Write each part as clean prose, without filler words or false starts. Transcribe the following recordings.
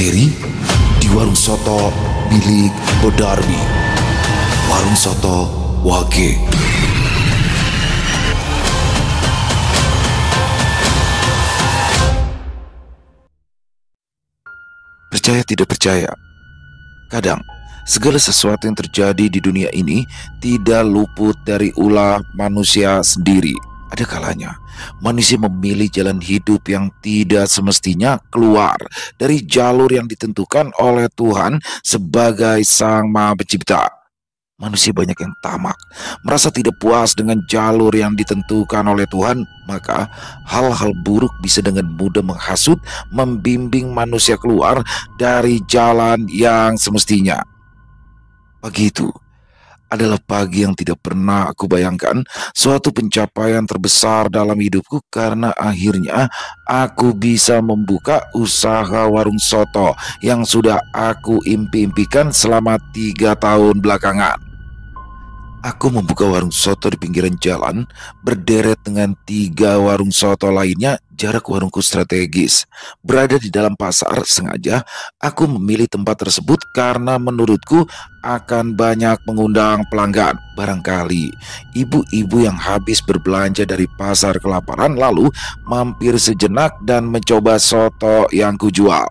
Misteri di warung soto milik Bodarmi. Warung soto Wage. Percaya tidak percaya, kadang segala sesuatu yang terjadi di dunia ini tidak luput dari ulah manusia sendiri. Ada kalanya manusia memilih jalan hidup yang tidak semestinya keluar dari jalur yang ditentukan oleh Tuhan sebagai Sang Maha Pencipta. Manusia banyak yang tamak, merasa tidak puas dengan jalur yang ditentukan oleh Tuhan, maka hal-hal buruk bisa dengan mudah menghasut, membimbing manusia keluar dari jalan yang semestinya. Pagi itu adalah pagi yang tidak pernah aku bayangkan, suatu pencapaian terbesar dalam hidupku karena akhirnya aku bisa membuka usaha warung soto yang sudah aku impi-impikan selama 3 tahun belakangan. Aku membuka warung soto di pinggiran jalan, berderet dengan 3 warung soto lainnya. Jarak warungku strategis, berada di dalam pasar. Sengaja aku memilih tempat tersebut karena menurutku akan banyak mengundang pelanggan. Barangkali ibu-ibu yang habis berbelanja dari pasar kelaparan lalu mampir sejenak dan mencoba soto yang kujual.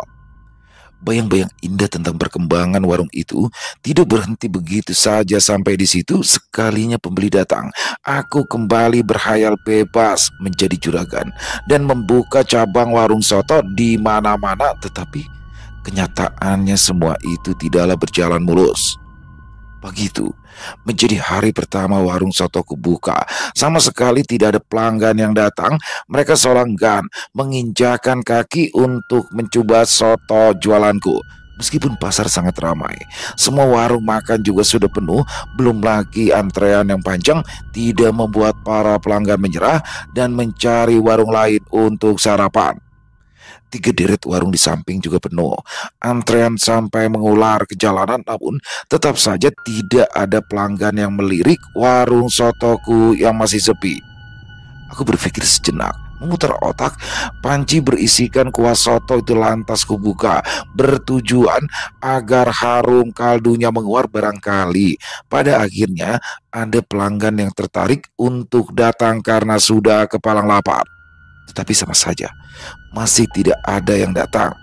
Bayang-bayang indah tentang perkembangan warung itu tidak berhenti begitu saja sampai di situ. Sekalinya pembeli datang, aku kembali berhayal bebas menjadi juragan dan membuka cabang warung soto di mana-mana. Tetapi kenyataannya semua itu tidaklah berjalan mulus. Pagi itu menjadi hari pertama warung sotoku buka. Sama sekali tidak ada pelanggan yang datang. Mereka seolah enggan menginjakan kaki untuk mencoba soto jualanku. Meskipun pasar sangat ramai, semua warung makan juga sudah penuh. Belum lagi antrean yang panjang tidak membuat para pelanggan menyerah dan mencari warung lain untuk sarapan. 3 deret warung di samping juga penuh. Antrean sampai mengular ke jalanan, namun tetap saja tidak ada pelanggan yang melirik warung sotoku yang masih sepi. Aku berpikir sejenak, memutar otak. Panci berisikan kuah soto itu lantas kubuka, bertujuan agar harum kaldunya menguap. Barangkali pada akhirnya ada pelanggan yang tertarik untuk datang karena sudah kepalang lapar. Tetapi sama saja masih tidak ada yang datang.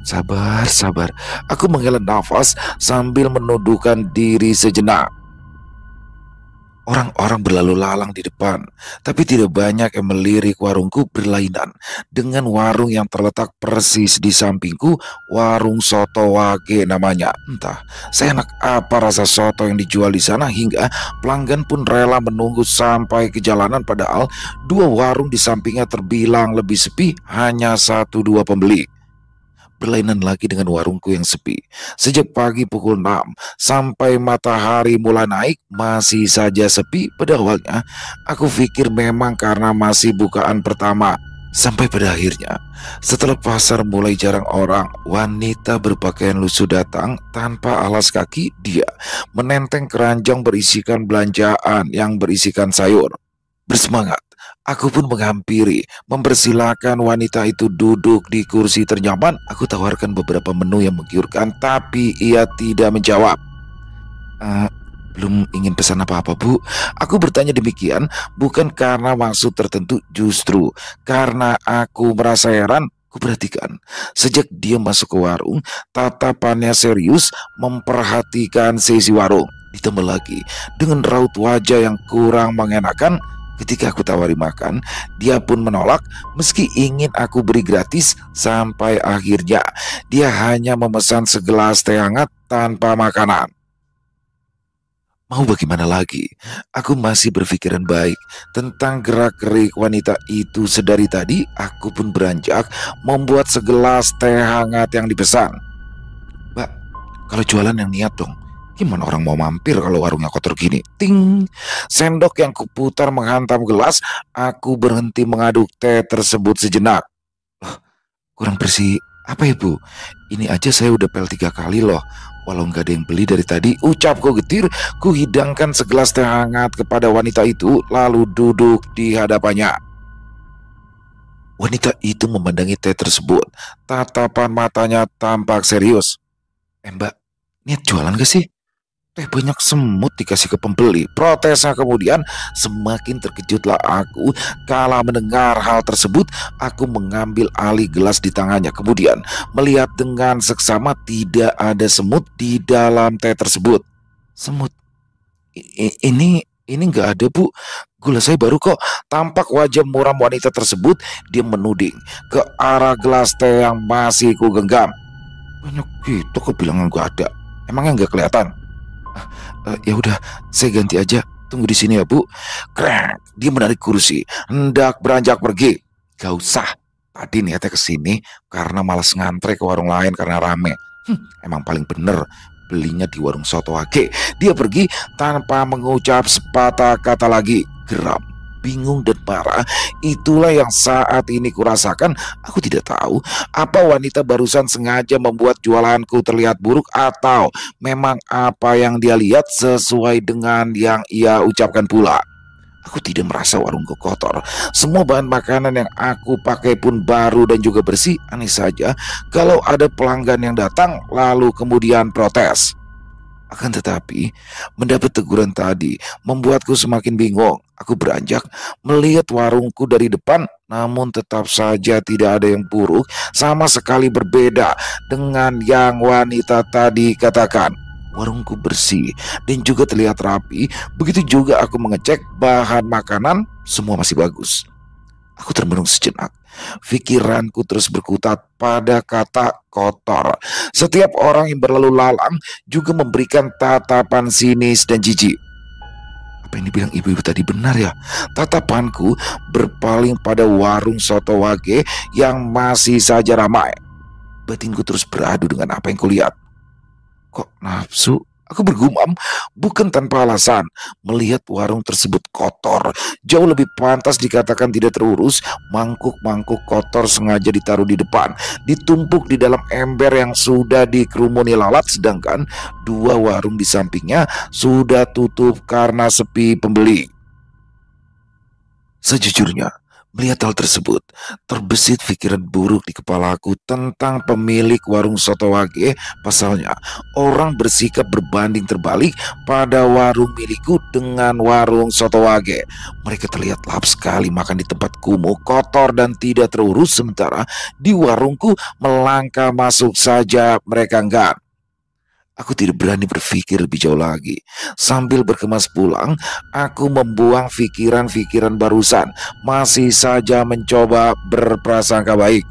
Sabar. Aku menghela nafas sambil menundukkan diri sejenak. Orang-orang berlalu lalang di depan, tapi tidak banyak yang melirik warungku. Berlainan dengan warung yang terletak persis di sampingku, warung soto Wage namanya. Entah seenak apa rasa soto yang dijual di sana hingga pelanggan pun rela menunggu sampai ke jalanan. Padahal 2 warung di sampingnya terbilang lebih sepi, hanya 1-2 pembeli. Berlainan lagi dengan warungku yang sepi. Sejak pagi pukul 6 sampai matahari mulai naik masih saja sepi. Pada awalnya aku pikir memang karena masih bukaan pertama. Sampai pada akhirnya setelah pasar mulai jarang orang, wanita berpakaian lusuh datang tanpa alas kaki. Dia menenteng keranjang berisikan belanjaan yang berisikan sayur. Bersemangat, aku pun menghampiri, mempersilahkan wanita itu duduk di kursi ternyaman. Aku tawarkan beberapa menu yang menggiurkan, tapi ia tidak menjawab. Belum ingin pesan apa-apa, Bu? Aku bertanya demikian bukan karena maksud tertentu, justru karena aku merasa heran. Kuperhatikan sejak dia masuk ke warung, tatapannya serius memperhatikan sisi warung. Ditambah lagi dengan raut wajah yang kurang mengenakan. Ketika aku tawari makan, dia pun menolak meski ingin aku beri gratis. Sampai akhirnya dia hanya memesan segelas teh hangat tanpa makanan. Mau bagaimana lagi? Aku masih berpikiran baik tentang gerak-gerik wanita itu. Sedari tadi aku pun beranjak membuat segelas teh hangat yang dipesan. Mbak, kalau jualan yang niat dong. Gimana orang mau mampir kalau warungnya kotor gini? Ting! Sendok yang kuputar menghantam gelas. Aku berhenti mengaduk teh tersebut sejenak. Kurang bersih apa ya, Bu? Ini aja saya udah pel 3 kali loh. Walau nggak ada yang beli dari tadi, ucapku getir. Ku hidangkan segelas teh hangat kepada wanita itu, lalu duduk di hadapannya. Wanita itu memandangi teh tersebut. Tatapan matanya tampak serius. Mbak, niat jualan gak sih? Teh banyak semut dikasih ke pembeli. Protesnya kemudian. Semakin terkejutlah aku kala mendengar hal tersebut. Aku mengambil alih gelas di tangannya. Kemudian melihat dengan seksama tidak ada semut di dalam teh tersebut. Semut? Ini nggak ada, Bu. Gula saya baru kok. Tampak wajah muram wanita tersebut. Dia menuding ke arah gelas teh yang masih ku genggam. Banyak gitu kok bilang nggak ada. Emangnya nggak kelihatan? Ya udah, saya ganti aja. Tunggu di sini ya, Bu. Krek, dia menarik kursi, hendak beranjak pergi. Gak usah. Tadi niatnya ke sini karena malas ngantre ke warung lain karena rame. Emang paling bener belinya di warung soto wage. Dia pergi tanpa mengucap sepatah kata lagi. Geram, bingung dan marah. Itulah yang saat ini kurasakan. Aku tidak tahu apa wanita barusan sengaja membuat jualanku terlihat buruk atau memang apa yang dia lihat sesuai dengan yang ia ucapkan pula. Aku tidak merasa warungku kotor. Semua bahan makanan yang aku pakai pun baru dan juga bersih. Aneh saja kalau ada pelanggan yang datang lalu kemudian protes. Akan tetapi, mendapat teguran tadi membuatku semakin bingung. Aku beranjak melihat warungku dari depan, namun tetap saja tidak ada yang buruk, sama sekali berbeda dengan yang wanita tadi katakan. Warungku bersih dan juga terlihat rapi. Begitu juga aku mengecek bahan makanan, semua masih bagus. Aku termenung sejenak. Pikiranku terus berkutat pada kata kotor. Setiap orang yang berlalu lalang juga memberikan tatapan sinis dan jijik. Apa yang dibilang ibu-ibu tadi benar ya? Tatapanku berpaling pada warung soto wage yang masih saja ramai. Batinku terus beradu dengan apa yang kulihat. Kok nafsu? Aku bergumam, bukan tanpa alasan. Melihat warung tersebut kotor, jauh lebih pantas dikatakan tidak terurus. Mangkuk-mangkuk kotor sengaja ditaruh di depan, ditumpuk di dalam ember yang sudah dikerumuni lalat. Sedangkan dua warung di sampingnya sudah tutup karena sepi pembeli. Sejujurnya, melihat hal tersebut, terbesit pikiran buruk di kepalaku tentang pemilik warung soto wage. Pasalnya, orang bersikap berbanding terbalik pada warung milikku dengan warung soto wage. Mereka terlihat lahap sekali makan di tempat kumuh, kotor dan tidak terurus, sementara di warungku melangkah masuk saja mereka enggan. Aku tidak berani berpikir lebih jauh lagi. Sambil berkemas pulang, aku membuang pikiran-pikiran barusan. Masih saja mencoba berprasangka baik.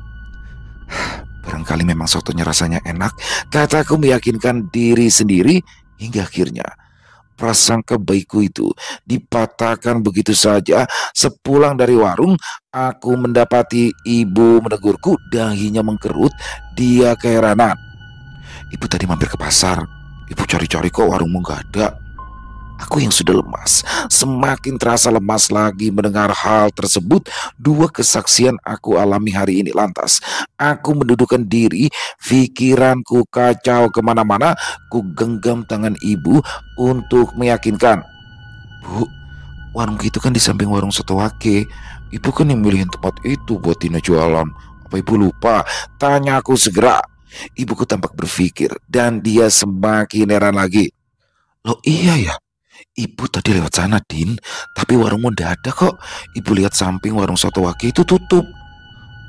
Barangkali memang sotonya rasanya enak, kataku meyakinkan diri sendiri. Hingga akhirnya prasangka baikku itu dipatahkan begitu saja. Sepulang dari warung, aku mendapati ibu menegurku. Dahinya mengkerut. Dia keheranan. Ibu tadi mampir ke pasar. Ibu cari-cari kok warungmu gak ada. Aku yang sudah lemas semakin terasa lemas lagi mendengar hal tersebut. Dua kesaksian aku alami hari ini. Lantas aku mendudukkan diri. Pikiranku kacau kemana-mana. Ku genggam tangan ibu untuk meyakinkan. Bu, warung itu kan di samping warung soto wage. Ibu kan yang milihin tempat itu buat Tina jualan. Apa ibu lupa? Tanya aku segera. Ibuku tampak berpikir dan dia semakin heran lagi. Loh iya ya, ibu tadi lewat sana Din, tapi warungmu ndak ada kok. Ibu lihat samping warung soto wage itu tutup.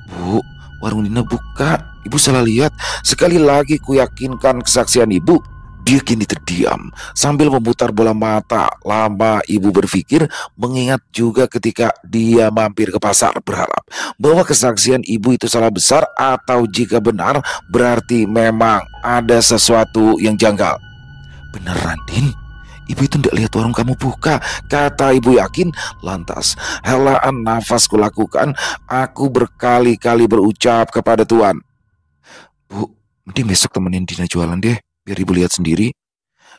Bu, warung Dina buka. Ibu salah lihat. Sekali lagi ku yakinkan kesaksian ibu. Dia kini terdiam sambil memutar bola mata. Lama ibu berpikir, mengingat juga ketika dia mampir ke pasar, berharap bahwa kesaksian ibu itu salah besar, atau jika benar berarti memang ada sesuatu yang janggal. Beneran Din, ibu itu tidak lihat warung kamu buka, kata ibu yakin. Lantas helaan nafas kulakukan. Aku berkali-kali berucap kepada Tuan, Bu, mending besok temenin Dina jualan deh, biar ibu lihat sendiri.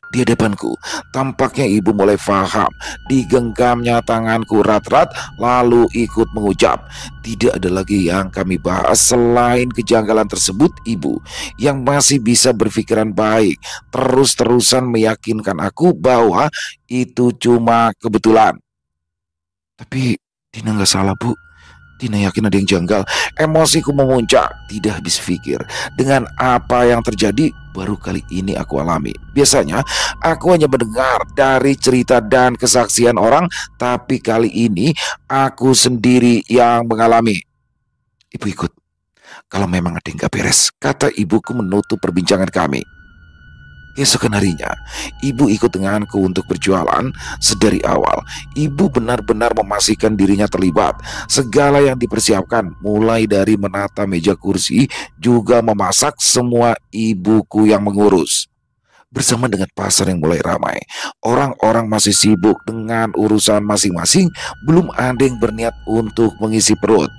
Di hadapanku, tampaknya ibu mulai paham. Digenggamnya tanganku rat-rat, lalu ikut mengucap. Tidak ada lagi yang kami bahas selain kejanggalan tersebut. Ibu yang masih bisa berpikiran baik terus-terusan meyakinkan aku bahwa itu cuma kebetulan. Tapi Dina nggak salah, Bu. Tina yakin ada yang janggal. Emosiku memuncak, tidak habis pikir. Dengan apa yang terjadi, baru kali ini aku alami. Biasanya, aku hanya mendengar dari cerita dan kesaksian orang, tapi kali ini aku sendiri yang mengalami. Ibu ikut. Kalau memang ada yang gak beres, kata ibuku menutup perbincangan kami. Keesokan harinya, ibu ikut denganku untuk berjualan. Sedari awal, ibu benar-benar memastikan dirinya terlibat. Segala yang dipersiapkan, mulai dari menata meja kursi, juga memasak, semua ibuku yang mengurus. Bersama dengan pasar yang mulai ramai, orang-orang masih sibuk dengan urusan masing-masing, belum ada yang berniat untuk mengisi perut.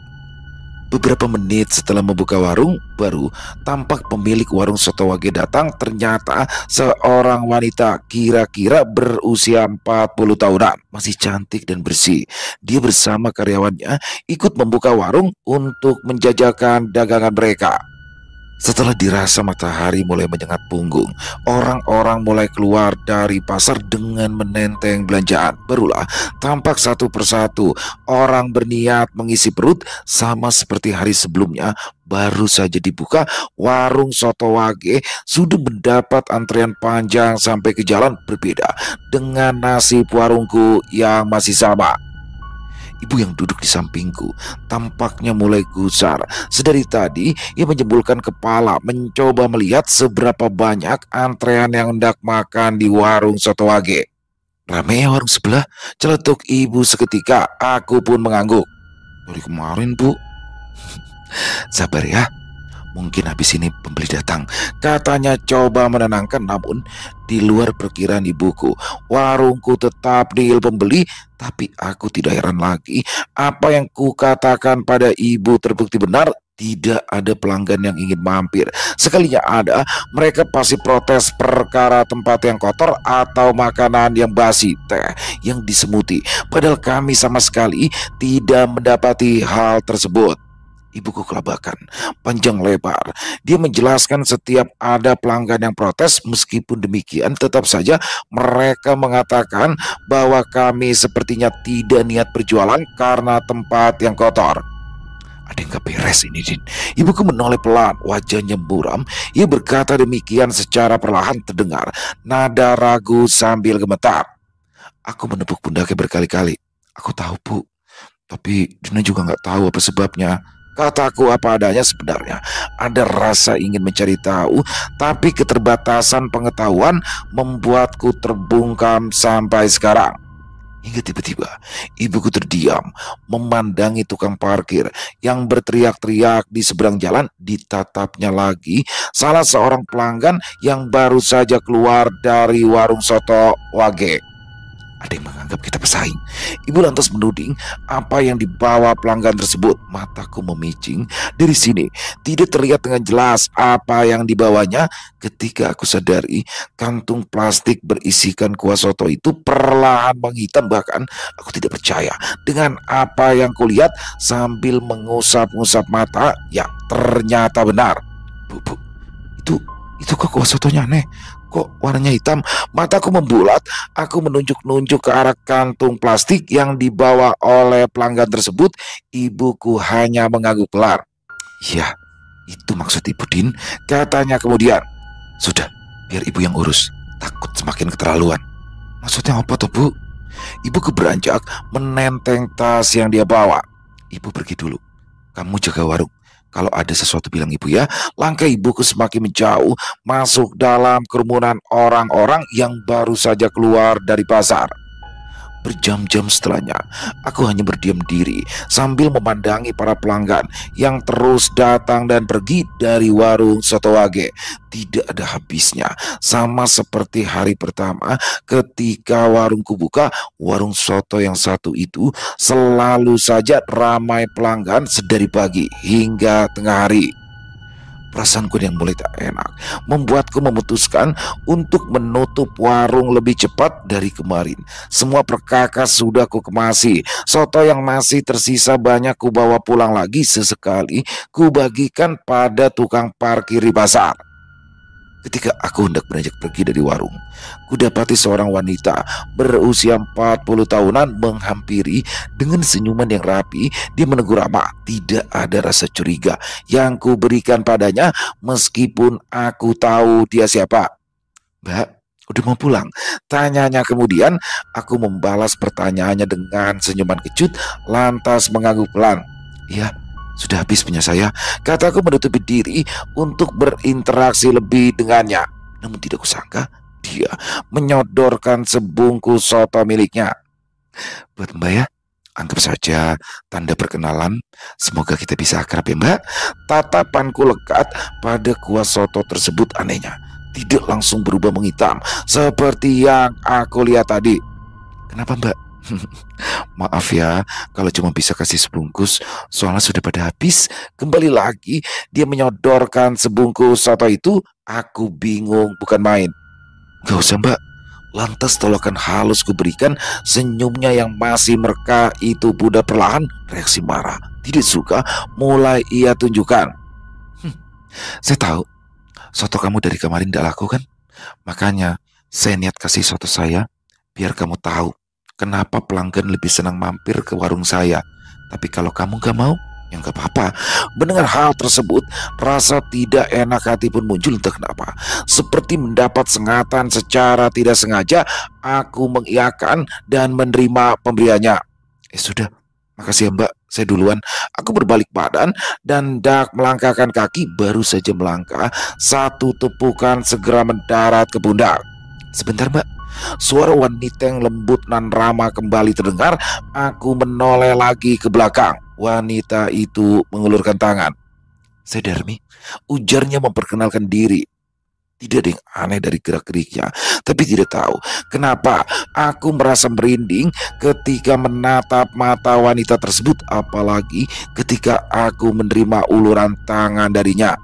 Beberapa menit setelah membuka warung, baru tampak pemilik warung soto wage datang. Ternyata seorang wanita kira-kira berusia 40 tahunan, masih cantik dan bersih. Dia bersama karyawannya ikut membuka warung untuk menjajakan dagangan mereka. Setelah dirasa matahari mulai menyengat punggung, orang-orang mulai keluar dari pasar dengan menenteng belanjaan. Barulah tampak satu persatu orang berniat mengisi perut. Sama seperti hari sebelumnya, baru saja dibuka, warung soto wage sudah mendapat antrian panjang sampai ke jalan. Berbeda dengan nasib warungku yang masih sama. Ibu yang duduk di sampingku tampaknya mulai gusar. Sedari tadi ia menjembulkan kepala mencoba melihat seberapa banyak antrean yang hendak makan di warung soto wage. Ramai ya warung sebelah, celetuk ibu seketika. Aku pun mengangguk. Dari kemarin, Bu. Sabar ya, mungkin habis ini pembeli datang, katanya coba menenangkan. Namun di luar perkiraan ibuku, warungku tetap nihil pembeli. Tapi aku tidak heran lagi. Apa yang kukatakan pada ibu terbukti benar. Tidak ada pelanggan yang ingin mampir. Sekalinya ada, mereka pasti protes perkara tempat yang kotor atau makanan yang basi, teh yang disemuti. Padahal kami sama sekali tidak mendapati hal tersebut. Ibuku kelabakan panjang lebar. Dia menjelaskan setiap ada pelanggan yang protes. Meskipun demikian, tetap saja mereka mengatakan bahwa kami sepertinya tidak niat berjualan karena tempat yang kotor. Ada yang gak beres ini, Din. Ibuku menoleh pelan, wajahnya buram. Ia berkata demikian secara perlahan, terdengar nada ragu sambil gemetar. Aku menepuk pundaknya berkali-kali. Aku tahu, Bu. Tapi Dina juga gak tahu apa sebabnya. Kataku apa adanya. Sebenarnya ada rasa ingin mencari tahu, tapi keterbatasan pengetahuan membuatku terbungkam sampai sekarang. Hingga tiba-tiba ibuku terdiam, memandangi tukang parkir yang berteriak-teriak di seberang jalan. Ditatapnya lagi salah seorang pelanggan yang baru saja keluar dari warung soto wage. Ada yang menganggap kita pesaing. Ibu lantas menuding apa yang dibawa pelanggan tersebut. Mataku memicing. Dari sini tidak terlihat dengan jelas apa yang dibawanya. Ketika aku sadari, kantung plastik berisikan kuah soto itu perlahan menghitam. Bahkan aku tidak percaya dengan apa yang kulihat. Sambil mengusap-ngusap mata, ya ternyata benar. Bu, itu kok kuah sotonya aneh. Kok warnanya hitam? Mataku membulat. Aku menunjuk-nunjuk ke arah kantung plastik yang dibawa oleh pelanggan tersebut. Ibuku hanya mengangguk pelar. Ya, itu maksud Ibu, Din, katanya kemudian. Sudah, biar ibu yang urus. Takut semakin keterlaluan. Maksudnya apa toh, Bu? Ibu keberanjak menenteng tas yang dia bawa. Ibu pergi dulu. Kamu jaga warung. Kalau ada sesuatu bilang ibu ya. Langkah ibuku semakin menjauh, masuk dalam kerumunan orang-orang yang baru saja keluar dari pasar. Berjam-jam setelahnya, aku hanya berdiam diri sambil memandangi para pelanggan yang terus datang dan pergi dari warung soto wage. Tidak ada habisnya, sama seperti hari pertama ketika warungku buka. Warung soto yang satu itu selalu saja ramai pelanggan sedari pagi hingga tengah hari. Perasaanku yang mulai tak enak membuatku memutuskan untuk menutup warung lebih cepat dari kemarin. Semua perkakas sudah ku kemasi. Soto yang masih tersisa banyak ku bawa pulang lagi. Sesekali ku bagikan pada tukang parkir di pasar. Ketika aku hendak beranjak pergi dari warung, kudapati seorang wanita berusia 40 tahunan menghampiri dengan senyuman yang rapi. Dia menegur ramah. Tidak ada rasa curiga yang kuberikan padanya meskipun aku tahu dia siapa. Mbak, udah mau pulang? Tanyanya kemudian. Aku membalas pertanyaannya dengan senyuman kecut, lantas mengangguk pelan. Iya, sudah habis punya saya, kataku menutupi diri untuk berinteraksi lebih dengannya. Namun tidak kusangka dia menyodorkan sebungkus soto miliknya. Buat Mbak ya, anggap saja tanda perkenalan. Semoga kita bisa akrab ya Mbak. Tatapanku lekat pada kuah soto tersebut. Anehnya tidak langsung berubah menghitam seperti yang aku lihat tadi. Kenapa Mbak? Maaf ya kalau cuma bisa kasih sebungkus, soalnya sudah pada habis. Kembali lagi dia menyodorkan sebungkus soto itu. Aku bingung bukan main. Gak usah Mbak, lantas tolakan halus kuberikan. Senyumnya yang masih mereka itu pudar perlahan. Reaksi marah, tidak suka, mulai ia tunjukkan. Saya tahu soto kamu dari kemarin tidak laku kan? Makanya saya niat kasih soto saya biar kamu tahu kenapa pelanggan lebih senang mampir ke warung saya. Tapi kalau kamu gak mau, ya gak apa-apa. Mendengar hal tersebut, rasa tidak enak hati pun muncul entah kenapa. Seperti mendapat sengatan secara tidak sengaja, aku mengiyakan dan menerima pemberiannya. Sudah, makasih ya Mbak, saya duluan. Aku berbalik badan dan hendak melangkahkan kaki. Baru saja melangkah, satu tepukan segera mendarat ke pundak. Sebentar Mbak. Suara wanita yang lembut nan ramah kembali terdengar. Aku menoleh lagi ke belakang. Wanita itu mengulurkan tangan. Saya Darmi, ujarnya memperkenalkan diri. Tidak ada yang aneh dari gerak-geriknya, tapi tidak tahu kenapa aku merasa merinding ketika menatap mata wanita tersebut, apalagi ketika aku menerima uluran tangan darinya.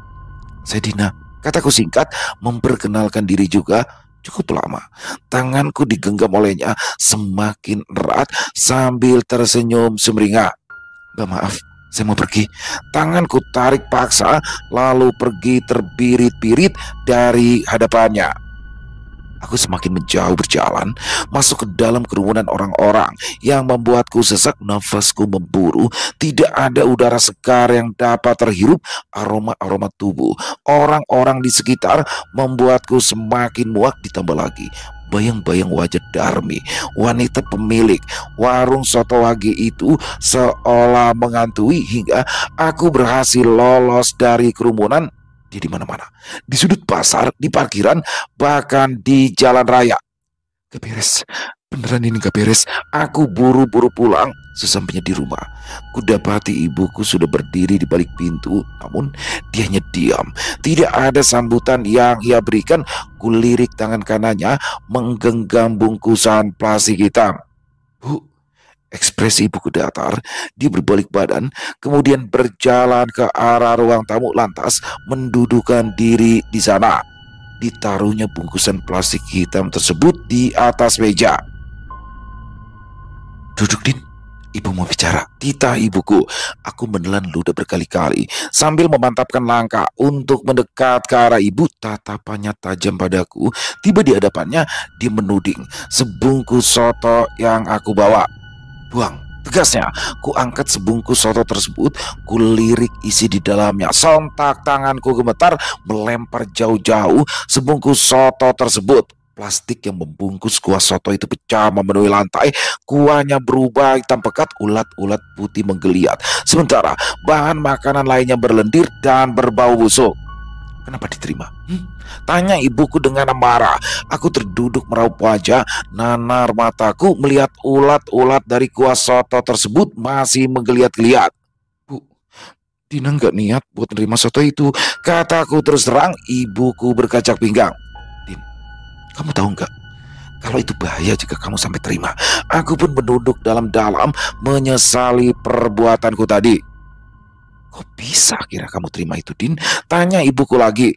Saya Dina, kataku singkat, memperkenalkan diri juga. Cukup lama, tanganku digenggam olehnya semakin erat sambil tersenyum sumringah. Mbak maaf, saya mau pergi. Tanganku tarik paksa, lalu pergi terbirit-birit dari hadapannya. Aku semakin menjauh berjalan, masuk ke dalam kerumunan orang-orang yang membuatku sesak. Nafasku memburu, tidak ada udara segar yang dapat terhirup. Aroma-aroma tubuh orang-orang di sekitar membuatku semakin muak. Ditambah lagi bayang-bayang wajah Darmi, wanita pemilik warung soto wage itu, seolah menghantui hingga aku berhasil lolos dari kerumunan. Di mana-mana, di sudut pasar, di parkiran, bahkan di jalan raya. Gak beres, beneran ini gak beres. Aku buru-buru pulang. Sesampainya di rumah, kudapati ibuku sudah berdiri di balik pintu. Namun dia hanya diam, tidak ada sambutan yang ia berikan. Kulirik tangan kanannya menggenggam bungkusan plastik hitam. Bu, ekspresi ibuku datar. Dia berbalik badan, kemudian berjalan ke arah ruang tamu, lantas mendudukkan diri di sana. Ditaruhnya bungkusan plastik hitam tersebut di atas meja. Duduk Din, ibu mau bicara. Titah ibuku. Aku menelan ludah berkali-kali sambil memantapkan langkah untuk mendekat ke arah ibu. Tatapannya tajam padaku. Tiba di hadapannya, dia menuding sebungkus soto yang aku bawa. Buang, tegasnya. Ku angkat sebungkus soto tersebut, kulirik isi di dalamnya. Sontak tanganku gemetar, melempar jauh-jauh sebungkus soto tersebut. Plastik yang membungkus kuah soto itu pecah memenuhi lantai. Kuahnya berubah hitam pekat, ulat-ulat putih menggeliat. Sementara bahan makanan lainnya berlendir dan berbau busuk. Kenapa diterima? Tanya ibuku dengan marah. Aku terduduk meraup wajah, nanar mataku melihat ulat-ulat dari kuah soto tersebut masih menggeliat-geliat. Bu, Dina nggak niat buat nerima soto itu, kataku terus terang. Ibuku berkacak pinggang. Din, kamu tahu nggak? Kalau itu bahaya jika kamu sampai terima. Aku pun menunduk dalam-dalam menyesali perbuatanku tadi. Kok bisa kira kamu terima itu, Din? Tanya ibuku lagi.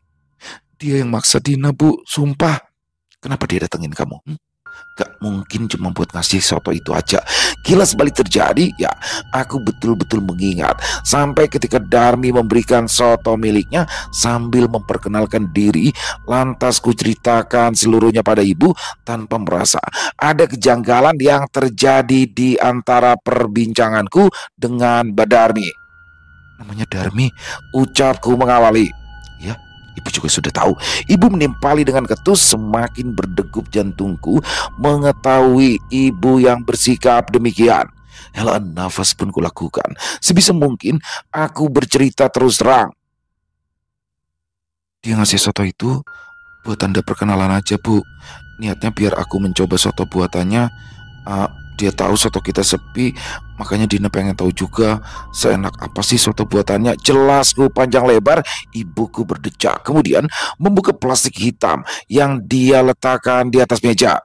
Dia yang maksa Dina, Bu, sumpah. Kenapa dia datengin kamu? Gak mungkin cuma buat ngasih soto itu aja. Kilas balik terjadi, ya aku betul-betul mengingat sampai ketika Darmi memberikan soto miliknya sambil memperkenalkan diri. Lantas ku ceritakan seluruhnya pada ibu tanpa merasa ada kejanggalan yang terjadi di antara perbincanganku dengan Mbak Darmi. Namanya Darmi, ucapku mengawali. Ya, ibu juga sudah tahu. Ibu menimpali dengan ketus, semakin berdegup jantungku mengetahui ibu yang bersikap demikian. Helaan nafas pun kulakukan. Sebisa mungkin aku bercerita terus terang. Dia ngasih soto itu buat tanda perkenalan aja, Bu. Niatnya biar aku mencoba soto buatannya. Dia tahu soto kita sepi, makanya Dina pengen tahu juga seenak apa sih soto buatannya. Jelasku panjang lebar, ibuku berdecak. Kemudian membuka plastik hitam yang dia letakkan di atas meja.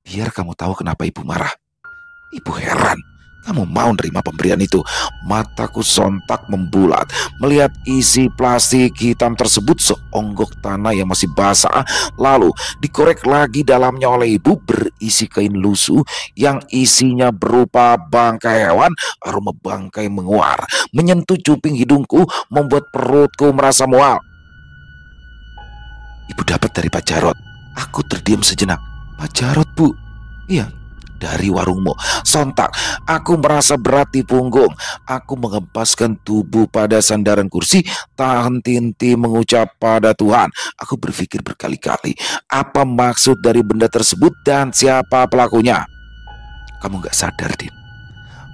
Biar kamu tahu kenapa ibu marah. Ibu heran. Kamu mau nerima pemberian itu? Mataku sontak membulat melihat isi plastik hitam tersebut seonggok tanah yang masih basah, lalu dikorek lagi dalamnya oleh ibu berisi kain lusuh yang isinya berupa bangkai hewan. Aroma bangkai menguar, menyentuh cuping hidungku, membuat perutku merasa mual. Ibu dapat dari Pak Jarot. Aku terdiam sejenak. Pak Jarot, Bu? Iya, dari warungmu. Sontak aku merasa berat di punggung. Aku mengempaskan tubuh pada sandaran kursi, tak henti-henti mengucap pada Tuhan. Aku berpikir berkali-kali, apa maksud dari benda tersebut dan siapa pelakunya. Kamu gak sadar, Din?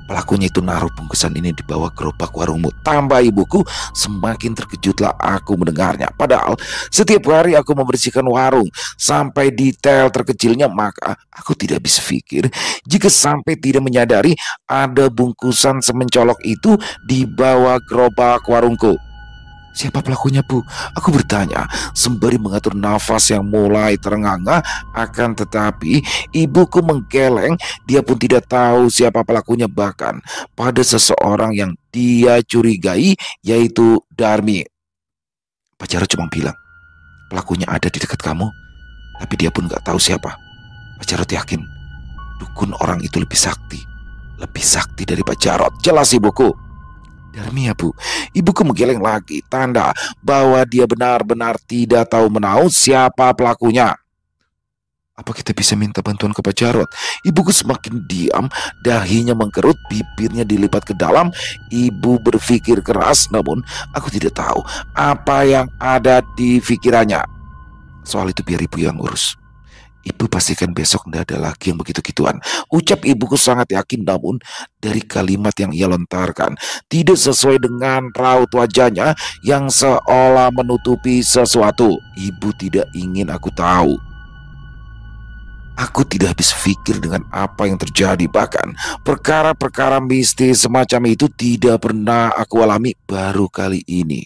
Pelakunya itu naruh bungkusan ini di bawah gerobak warungmu. Tambah ibuku, semakin terkejutlah aku mendengarnya. Padahal setiap hari aku membersihkan warung sampai detail terkecilnya, maka aku tidak bisa pikir jika sampai tidak menyadari ada bungkusan semencolok itu di bawah gerobak warungku. Siapa pelakunya, Bu? Aku bertanya sembari mengatur nafas yang mulai terengah-engah. Akan tetapi ibuku menggeleng. Dia pun tidak tahu siapa pelakunya, bahkan pada seseorang yang dia curigai, yaitu Darmi. Pak Jarod cuma bilang pelakunya ada di dekat kamu, tapi dia pun gak tahu siapa. Pak Jarod yakin dukun orang itu lebih sakti dari Pak Jarod. Jelas ibuku. Darmi, ya, Bu. Ibuku menggeleng lagi, tanda bahwa dia benar-benar tidak tahu menahu siapa pelakunya. Apa kita bisa minta bantuan ke Pak Jarod? Ibuku semakin diam, dahinya mengkerut, bibirnya dilipat ke dalam. Ibu berpikir keras, namun aku tidak tahu apa yang ada di pikirannya. Soal itu biar ibu yang urus. Ibu pastikan besok tidak ada lagi yang begitu-gituan. Ucap ibuku sangat yakin, namun dari kalimat yang ia lontarkan tidak sesuai dengan raut wajahnya yang seolah menutupi sesuatu. Ibu tidak ingin aku tahu. Aku tidak habis pikir dengan apa yang terjadi. Bahkan perkara-perkara mistis semacam itu tidak pernah aku alami, baru kali ini.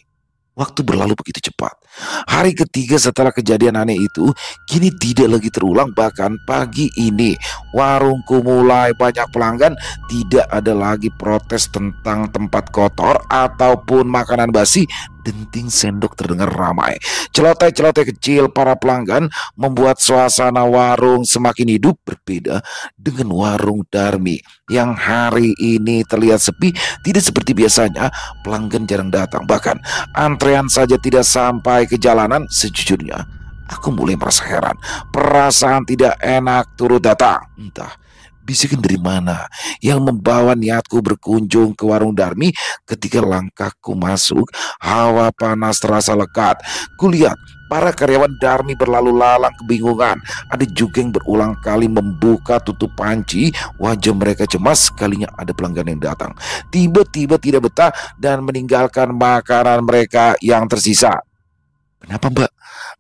Waktu berlalu begitu cepat. Hari ketiga setelah kejadian aneh itu kini tidak lagi terulang. Bahkan pagi ini warungku mulai banyak pelanggan. Tidak ada lagi protes tentang tempat kotor ataupun makanan basi. Denting sendok terdengar ramai. Celoteh-celoteh kecil para pelanggan membuat suasana warung semakin hidup. Berbeda dengan warung Darmi yang hari ini terlihat sepi. Tidak seperti biasanya, pelanggan jarang datang. Bahkan antrean saja tidak sampai ke jalanan. Sejujurnya aku mulai merasa heran. Perasaan tidak enak turut datang. Entah bisikan dari mana yang membawa niatku berkunjung ke warung Darmi. Ketika langkahku masuk, hawa panas terasa lekat. Kulihat para karyawan Darmi berlalu lalang kebingungan. Ada juga yang berulang kali membuka tutup panci. Wajah mereka cemas sekalinya ada pelanggan yang datang tiba-tiba tidak betah dan meninggalkan makanan mereka yang tersisa. Kenapa, Mbak?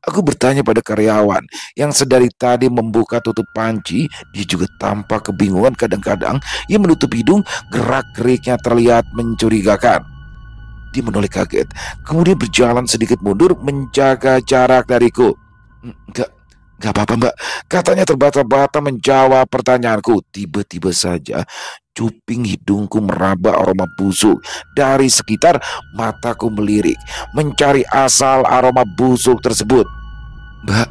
Aku bertanya pada karyawan yang sedari tadi membuka tutup panci. Dia juga tampak kebingungan. Kadang-kadang ia menutup hidung, gerak-geriknya terlihat mencurigakan. Dia menoleh kaget, kemudian berjalan sedikit mundur menjaga jarak dariku. Enggak apa-apa, Mbak, katanya terbata-bata menjawab pertanyaanku. Tiba-tiba saja cuping hidungku meraba aroma busuk dari sekitar. Mataku melirik mencari asal aroma busuk tersebut. Mbak,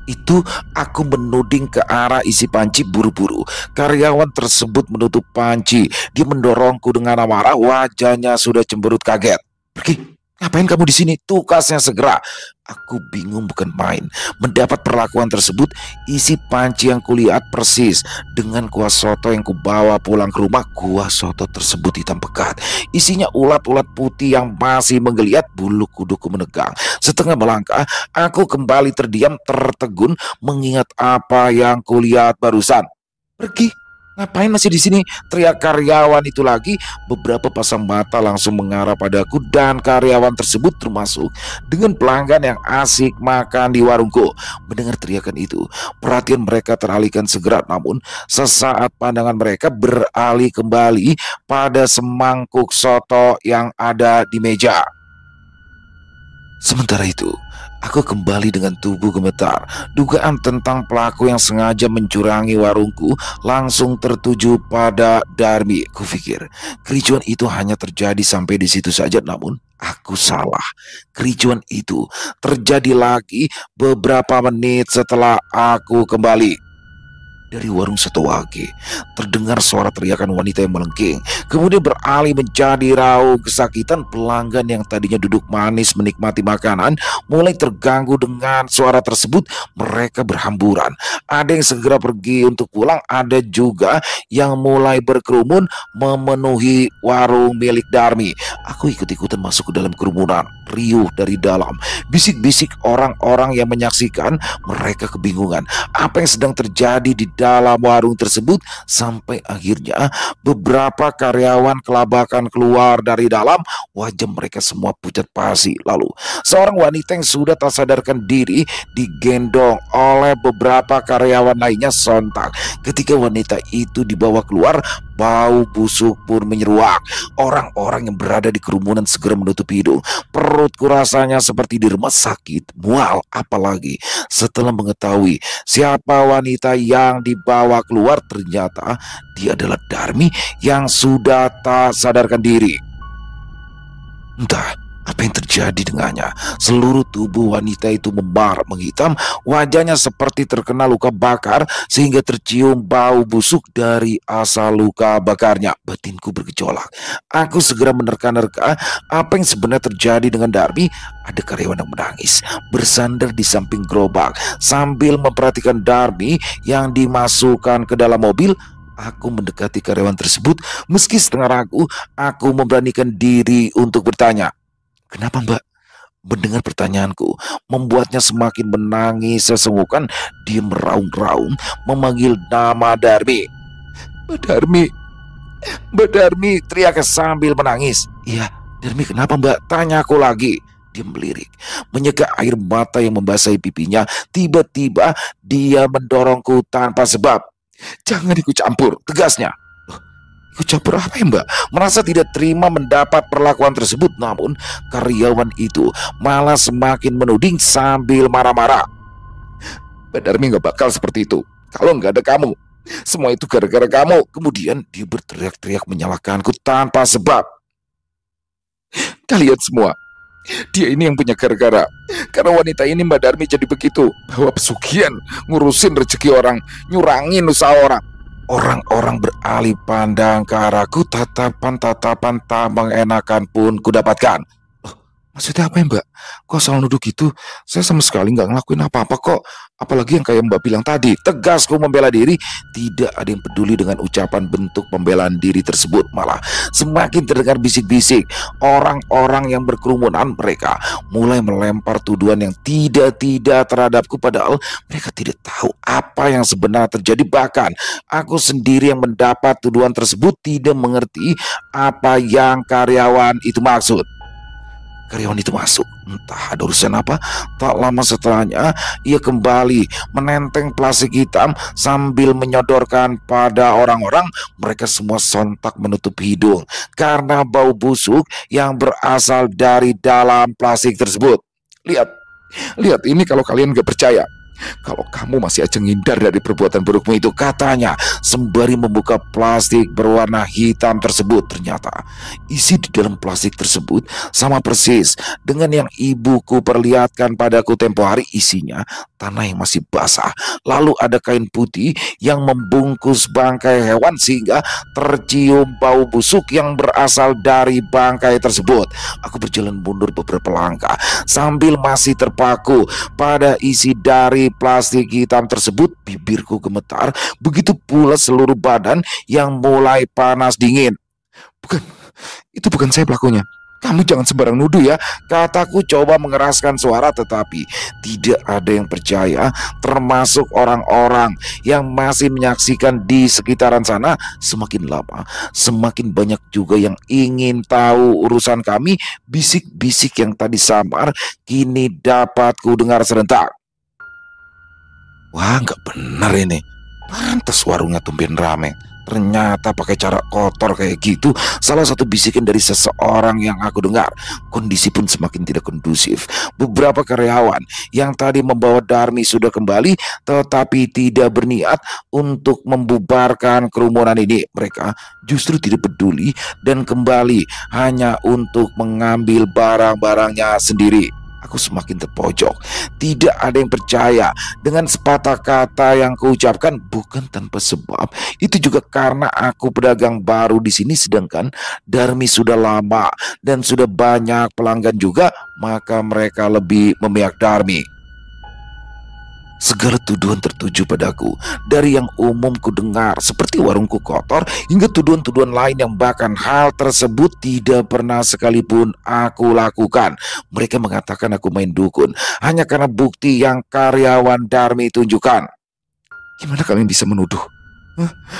Itu aku menuding ke arah isi panci buru-buru. Karyawan tersebut menutup panci. Dia mendorongku dengan amarah, wajahnya sudah cemberut kaget. "Pergi, ngapain kamu di sini? Tukasnya segera." Aku bingung bukan main. Mendapat perlakuan tersebut, isi panci yang kulihat persis dengan kuah soto yang kubawa pulang ke rumah. Kuah soto tersebut hitam pekat. Isinya ulat-ulat putih yang masih menggeliat, bulu kuduku menegang. Setengah melangkah, aku kembali terdiam tertegun mengingat apa yang kulihat barusan. "Pergi, ngapain masih di sini?" teriak karyawan itu lagi. Beberapa pasang mata langsung mengarah padaku dan karyawan tersebut termasuk dengan pelanggan yang asik makan di warungku. Mendengar teriakan itu, perhatian mereka teralihkan segera, namun sesaat pandangan mereka beralih kembali pada semangkuk soto yang ada di meja. Sementara itu, aku kembali dengan tubuh gemetar. Dugaan tentang pelaku yang sengaja mencurangi warungku langsung tertuju pada Darmi. Kupikir kericuan itu hanya terjadi sampai di situ saja, namun aku salah. Kericuan itu terjadi lagi beberapa menit setelah aku kembali. Dari warung Soto Wage terdengar suara teriakan wanita yang melengking, kemudian beralih menjadi raung kesakitan. Pelanggan yang tadinya duduk manis menikmati makanan mulai terganggu dengan suara tersebut. Mereka berhamburan, ada yang segera pergi untuk pulang, ada juga yang mulai berkerumun memenuhi warung milik Darmi. Aku ikut-ikutan masuk ke dalam kerumunan, riuh dari dalam. Bisik-bisik orang-orang yang menyaksikan, mereka kebingungan apa yang sedang terjadi di dalam warung tersebut, sampai akhirnya beberapa karyawan kelabakan keluar dari dalam. Wajah mereka semua pucat pasi. Lalu seorang wanita yang sudah tak sadarkan diri digendong oleh beberapa karyawan lainnya. Sontak ketika wanita itu dibawa keluar, bau busuk pun menyeruak. Orang-orang yang berada di kerumunan segera menutup hidung. Perutku rasanya seperti diremas sakit, mual, apalagi setelah mengetahui siapa wanita yang dibawa keluar. Ternyata dia adalah Darmi yang sudah tak sadarkan diri. Entah apa yang terjadi dengannya. Seluruh tubuh wanita itu memar, menghitam, wajahnya seperti terkena luka bakar sehingga tercium bau busuk dari asal luka bakarnya. Batinku bergejolak. Aku segera menerka-nerka apa yang sebenarnya terjadi dengan Darmi. Ada karyawan yang menangis, bersandar di samping gerobak sambil memperhatikan Darmi yang dimasukkan ke dalam mobil. Aku mendekati karyawan tersebut. Meski setengah ragu, aku memberanikan diri untuk bertanya, "Kenapa, Mbak?" Mendengar pertanyaanku membuatnya semakin menangis sesenggukan. Dia meraung-raung memanggil nama Darmi. "Mbak Darmi, Mbak Darmi!" teriaknya sambil menangis. "Iya, Darmi, kenapa, Mbak?" tanya aku lagi. Dia melirik, menyeka air mata yang membasahi pipinya. Tiba-tiba dia mendorongku tanpa sebab. "Jangan ikut campur," tegasnya. "Ikut campur apa ya, Mbak?" Merasa tidak terima mendapat perlakuan tersebut, namun karyawan itu malah semakin menuding sambil marah-marah. "Mbak Darmi nggak bakal seperti itu kalau nggak ada kamu. Semua itu gara-gara kamu." Kemudian dia berteriak-teriak menyalahkanku tanpa sebab. "Kalian semua, dia ini yang punya gara-gara. Karena wanita ini, Mbak Darmi, jadi begitu. Bawa pesugihan, ngurusin rezeki orang, nyurangin usaha orang." Orang-orang beralih pandang ke arahku. Tatapan-tatapan tak mengenakan pun kudapatkan. "Loh, maksudnya apa ya, Mbak? Kok selalu nuduh gitu? Saya sama sekali nggak ngelakuin apa-apa kok. Apalagi yang kayak Mbak bilang tadi." Tegasku membela diri. Tidak ada yang peduli dengan ucapan bentuk pembelaan diri tersebut. Malah semakin terdengar bisik-bisik. Orang-orang yang berkerumunan, mereka mulai melempar tuduhan yang tidak terhadapku, padahal mereka tidak tahu apa yang sebenarnya terjadi. Bahkan aku sendiri yang mendapat tuduhan tersebut tidak mengerti apa yang karyawan itu maksud. Karyawan itu masuk, entah ada urusan apa. Tak lama setelahnya, ia kembali menenteng plastik hitam sambil menyodorkan pada orang-orang. Mereka semua sontak menutup hidung karena bau busuk yang berasal dari dalam plastik tersebut. "Lihat, lihat ini kalau kalian gak percaya. Kalau kamu masih aja ngindar dari perbuatan burukmu itu," katanya sembari membuka plastik berwarna hitam tersebut. Ternyata isi di dalam plastik tersebut sama persis dengan yang ibuku perlihatkan padaku tempo hari. Isinya tanah yang masih basah. Lalu ada kain putih yang membungkus bangkai hewan sehingga tercium bau busuk yang berasal dari bangkai tersebut. Aku berjalan mundur beberapa langkah sambil masih terpaku pada isi dari plastik hitam tersebut. Bibirku gemetar, begitu pula seluruh badan yang mulai panas dingin. Bukan, itu bukan saya pelakunya. Kamu jangan sembarang nuduh ya, kataku coba mengeraskan suara, tetapi tidak ada yang percaya, termasuk orang-orang yang masih menyaksikan di sekitaran sana. Semakin lama, semakin banyak juga yang ingin tahu urusan kami. Bisik-bisik yang tadi samar, kini dapat ku dengar serentak. Wah, nggak benar ini. Pantas warungnya tumben rame. Ternyata pakai cara kotor kayak gitu. Salah satu bisikan dari seseorang yang aku dengar. Kondisi pun semakin tidak kondusif. Beberapa karyawan yang tadi membawa Darmi sudah kembali, tetapi tidak berniat untuk membubarkan kerumunan ini. Mereka justru tidak peduli dan kembali hanya untuk mengambil barang-barangnya sendiri. Aku semakin terpojok. Tidak ada yang percaya dengan sepatah kata yang kuucapkan, bukan tanpa sebab. Itu juga karena aku pedagang baru di sini, sedangkan Darmi sudah lama dan sudah banyak pelanggan juga, maka mereka lebih memihak Darmi. Segala tuduhan tertuju padaku, dari yang umum ku dengar seperti warungku kotor, hingga tuduhan-tuduhan lain yang bahkan hal tersebut tidak pernah sekalipun aku lakukan. Mereka mengatakan aku main dukun hanya karena bukti yang karyawan Darmi tunjukkan. Gimana kalian bisa menuduh?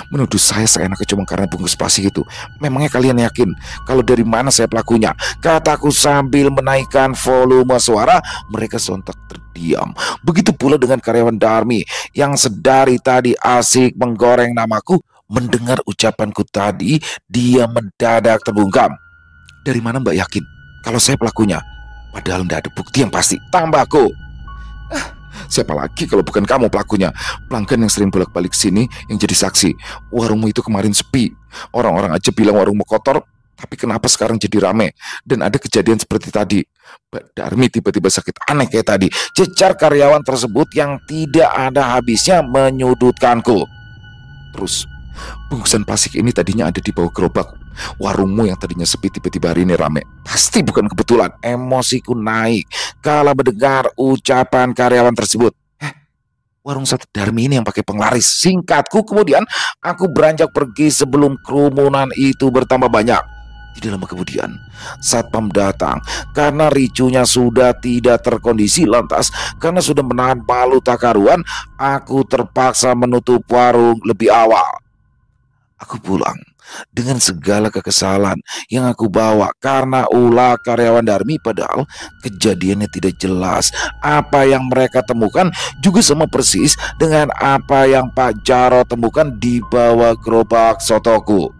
Menuduh saya seenaknya cuma karena bungkus plastik itu. Memangnya kalian yakin kalau dari mana saya pelakunya? Kataku sambil menaikkan volume suara. Mereka sontak terdiam. Begitu pula dengan karyawan Darmi yang sedari tadi asik menggoreng namaku. Mendengar ucapanku tadi, dia mendadak terbungkam. Dari mana Mbak yakin kalau saya pelakunya? Padahal tidak ada bukti yang pasti, tambahku. Siapa lagi kalau bukan kamu pelakunya? Pelanggan yang sering bolak-balik sini yang jadi saksi. Warungmu itu kemarin sepi. Orang-orang aja bilang warungmu kotor, tapi kenapa sekarang jadi rame? Dan ada kejadian seperti tadi. Mbak Darmi tiba-tiba sakit aneh kayak tadi. Cecar karyawan tersebut yang tidak ada habisnya menyudutkanku. Terus, bungkusan plastik ini tadinya ada di bawah gerobak. Warungmu yang tadinya sepi tiba-tiba hari ini rame. Pasti bukan kebetulan. Emosiku naik kala mendengar ucapan karyawan tersebut. Warung sate Darmi ini yang pakai penglaris. Singkatku, kemudian aku beranjak pergi sebelum kerumunan itu bertambah banyak. Tidak lama kemudian, satpam datang karena ricunya sudah tidak terkondisi. Lantas karena sudah menahan malu tak karuan, aku terpaksa menutup warung lebih awal. Aku pulang dengan segala kekesalan yang aku bawa karena ulah karyawan Darmi, padahal kejadiannya tidak jelas. Apa yang mereka temukan juga sama persis dengan apa yang Pak Jarot temukan di bawah gerobak sotoku.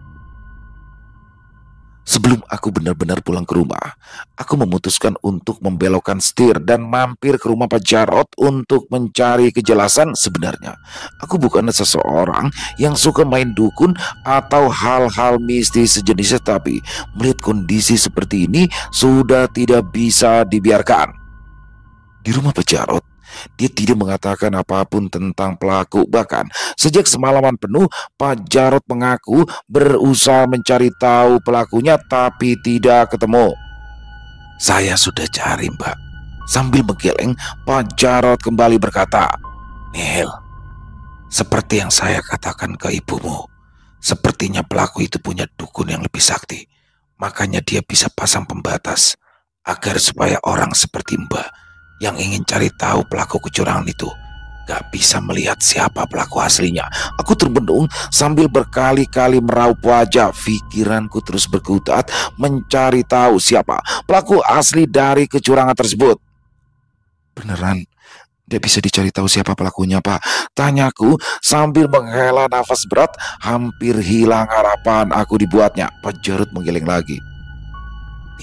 Sebelum aku benar-benar pulang ke rumah, aku memutuskan untuk membelokkan setir dan mampir ke rumah Pak Jarot untuk mencari kejelasan. Sebenarnya, aku bukanlah seseorang yang suka main dukun atau hal-hal mistis sejenisnya, tapi melihat kondisi seperti ini sudah tidak bisa dibiarkan. Di rumah Pak Jarot, dia tidak mengatakan apapun tentang pelaku. Bahkan sejak semalaman penuh, Pak Jarot mengaku berusaha mencari tahu pelakunya, tapi tidak ketemu. Saya sudah cari, Mbak. Sambil menggeleng, Pak Jarot kembali berkata, Nihil, seperti yang saya katakan ke ibumu, sepertinya pelaku itu punya dukun yang lebih sakti. Makanya dia bisa pasang pembatas agar supaya orang seperti Mbak yang ingin cari tahu pelaku kecurangan itu gak bisa melihat siapa pelaku aslinya. Aku terbendung sambil berkali-kali meraup wajah. Pikiranku terus berkutat mencari tahu siapa pelaku asli dari kecurangan tersebut. Beneran dia bisa dicari tahu siapa pelakunya, Pak? Tanyaku sambil menghela nafas berat. Hampir hilang harapan aku dibuatnya. Pak Jarot menggeleng lagi.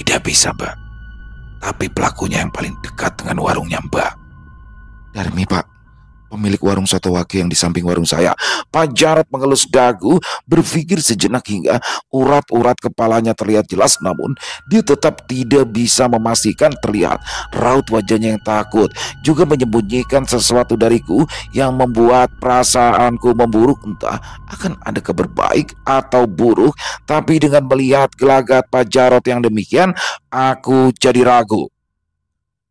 Tidak bisa, Mbak. Tapi pelakunya yang paling dekat dengan warungnya Mbak Darmi, Pak. pemilik warung soto wage yang di samping warung saya. Pak Jarod mengelus dagu, berpikir sejenak hingga urat-urat kepalanya terlihat jelas, namun dia tetap tidak bisa memastikan terlihat raut wajahnya yang takut, juga menyembunyikan sesuatu dariku yang membuat perasaanku memburuk, entah akan ada kabar baik atau buruk. Tapi dengan melihat gelagat Pak Jarod yang demikian, aku jadi ragu.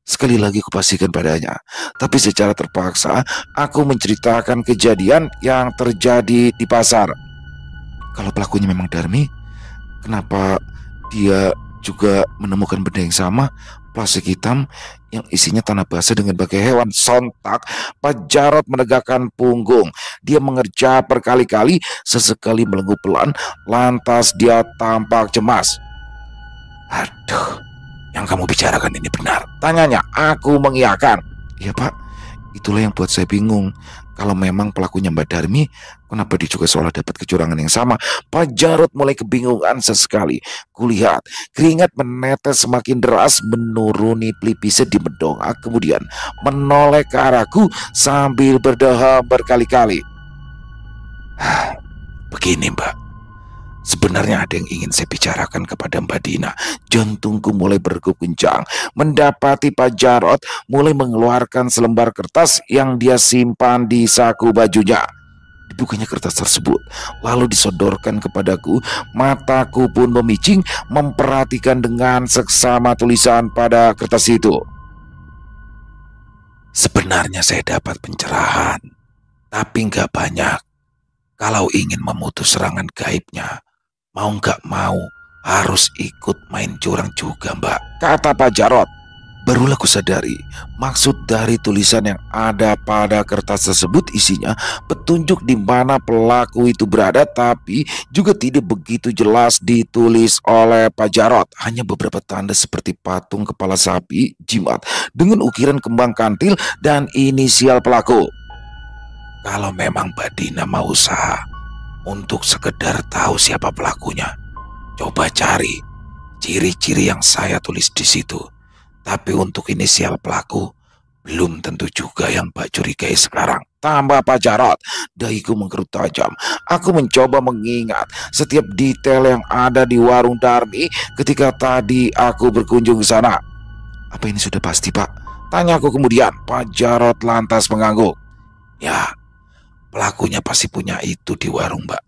Sekali lagi kupastikan padanya, tapi secara terpaksa aku menceritakan kejadian yang terjadi di pasar. Kalau pelakunya memang Darmi, kenapa dia juga menemukan benda yang sama, plastik hitam yang isinya tanah basah dengan bagai hewan? Sontak Pak Jarod menegakkan punggung. Dia mengerja berkali-kali, sesekali melenggu pelan, lantas dia tampak cemas. Aduh, yang kamu bicarakan ini benar, tanyanya. Aku mengiyakan. Iya Pak, itulah yang buat saya bingung. Kalau memang pelakunya Mbak Darmi, kenapa dia juga seolah dapat kecurangan yang sama? Pak Jarod mulai kebingungan sesekali. Kulihat keringat menetes semakin deras, menuruni pelipisnya di mendongak, kemudian menoleh ke arahku sambil berdeham berkali-kali. Begini Mbak, sebenarnya ada yang ingin saya bicarakan kepada Mbak Dina. Jantungku mulai berdegup kencang mendapati Pak Jarod mulai mengeluarkan selembar kertas yang dia simpan di saku bajunya. Dibukanya kertas tersebut, lalu disodorkan kepadaku. Mataku pun memicing memperhatikan dengan seksama tulisan pada kertas itu. Sebenarnya saya dapat pencerahan, tapi nggak banyak. Kalau ingin memutus serangan gaibnya, mau nggak mau harus ikut main curang juga Mbak, kata Pak Jarod. Barulah kusadari maksud dari tulisan yang ada pada kertas tersebut. Isinya petunjuk di mana pelaku itu berada, tapi juga tidak begitu jelas ditulis oleh Pak Jarod. Hanya beberapa tanda seperti patung kepala sapi, jimat dengan ukiran kembang kantil dan inisial pelaku. Kalau memang Mbak Dina mau usaha untuk sekedar tahu siapa pelakunya, coba cari ciri-ciri yang saya tulis di situ. Tapi untuk inisial pelaku, belum tentu juga yang Mbak curigai sekarang, tambah Pak Jarod. Dahiku mengkerut tajam. Aku mencoba mengingat setiap detail yang ada di warung Darmi ketika tadi aku berkunjung ke sana. Apa ini sudah pasti Pak? Tanyaku kemudian. Pak Jarod lantas mengangguk. Ya, pelakunya pasti punya itu di warung Mbak.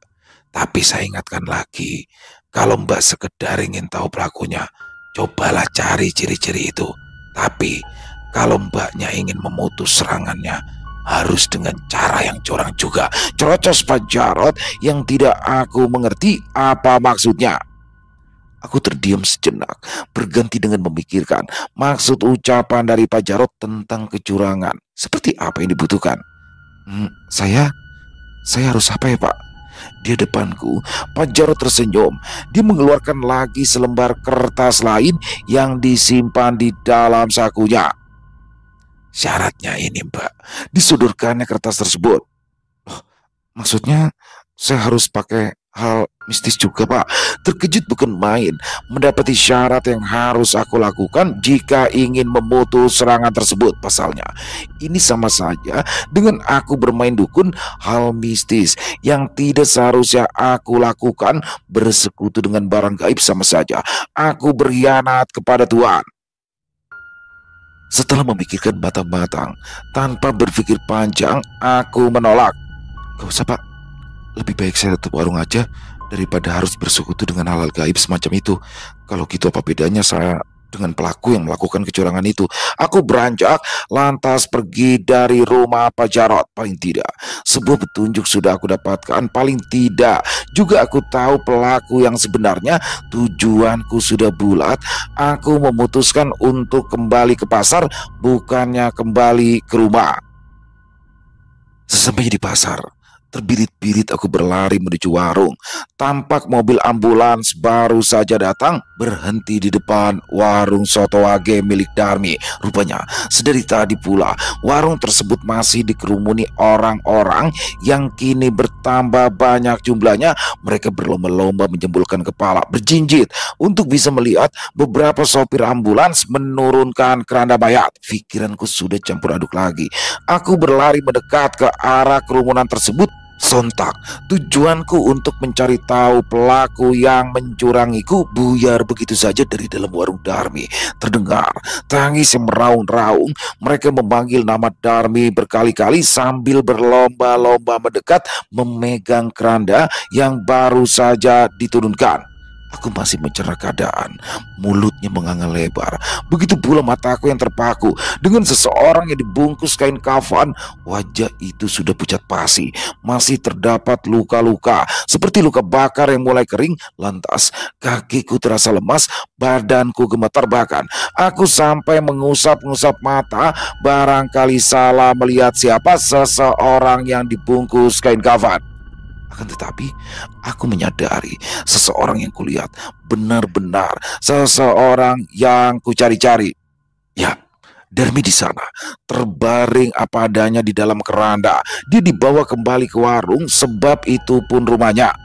Tapi saya ingatkan lagi, kalau Mbak sekedar ingin tahu pelakunya, cobalah cari ciri-ciri itu. Tapi kalau Mbaknya ingin memutus serangannya, harus dengan cara yang curang juga. Cerocos Pak Jarod yang tidak aku mengerti apa maksudnya. Aku terdiam sejenak, berganti dengan memikirkan maksud ucapan dari Pak Jarod tentang kecurangan. Seperti apa yang dibutuhkan? Saya harus apa ya Pak? Di depanku, Pak Jarod tersenyum. Dia mengeluarkan lagi selembar kertas lain yang disimpan di dalam sakunya. Syaratnya ini Mbak, disodorkannya kertas tersebut. Loh, maksudnya saya harus pakai hal mistis juga Pak? Terkejut bukan main mendapati syarat yang harus aku lakukan jika ingin memutus serangan tersebut. Pasalnya ini sama saja dengan aku bermain dukun. Hal mistis yang tidak seharusnya aku lakukan, bersekutu dengan barang gaib, sama saja aku berkhianat kepada Tuhan. Setelah memikirkan matang-matang, tanpa berpikir panjang, aku menolak. Gak usah Pak, lebih baik saya tutup warung aja daripada harus bersekutu dengan hal-hal gaib semacam itu. Kalau gitu apa bedanya saya dengan pelaku yang melakukan kecurangan itu? Aku beranjak lantas pergi dari rumah Pak Jarod. Paling tidak sebuah petunjuk sudah aku dapatkan. Paling tidak juga aku tahu pelaku yang sebenarnya. Tujuanku sudah bulat. Aku memutuskan untuk kembali ke pasar, bukannya kembali ke rumah. Sesampainya di pasar, Terbirit-birit aku berlari menuju warung. Tampak mobil ambulans baru saja datang, berhenti di depan warung soto wage milik Darmi. Rupanya sedari tadi pula warung tersebut masih dikerumuni orang-orang yang kini bertambah banyak jumlahnya. Mereka berlomba-lomba menjembulkan kepala berjinjit untuk bisa melihat beberapa sopir ambulans menurunkan keranda mayat. Pikiranku sudah campur aduk lagi. Aku berlari mendekat ke arah kerumunan tersebut. Sontak, tujuanku untuk mencari tahu pelaku yang mencurangiku buyar begitu saja dari dalam warung Darmi. Terdengar tangis yang meraung-raung. Mereka memanggil nama Darmi berkali-kali sambil berlomba-lomba mendekat memegang keranda yang baru saja diturunkan. Aku masih mencerna keadaan, mulutnya menganga lebar. Begitu pula mataku yang terpaku dengan seseorang yang dibungkus kain kafan. Wajah itu sudah pucat pasi, masih terdapat luka-luka seperti luka bakar yang mulai kering. Lantas kakiku terasa lemas, badanku gemetar, bahkan aku sampai mengusap-ngusap mata. Barangkali salah melihat siapa seseorang yang dibungkus kain kafan. Akan tetapi, aku menyadari seseorang yang kulihat benar-benar seseorang yang kucari-cari. Ya, Darmi di sana, terbaring apa adanya di dalam keranda. Dia dibawa kembali ke warung, sebab itu pun rumahnya.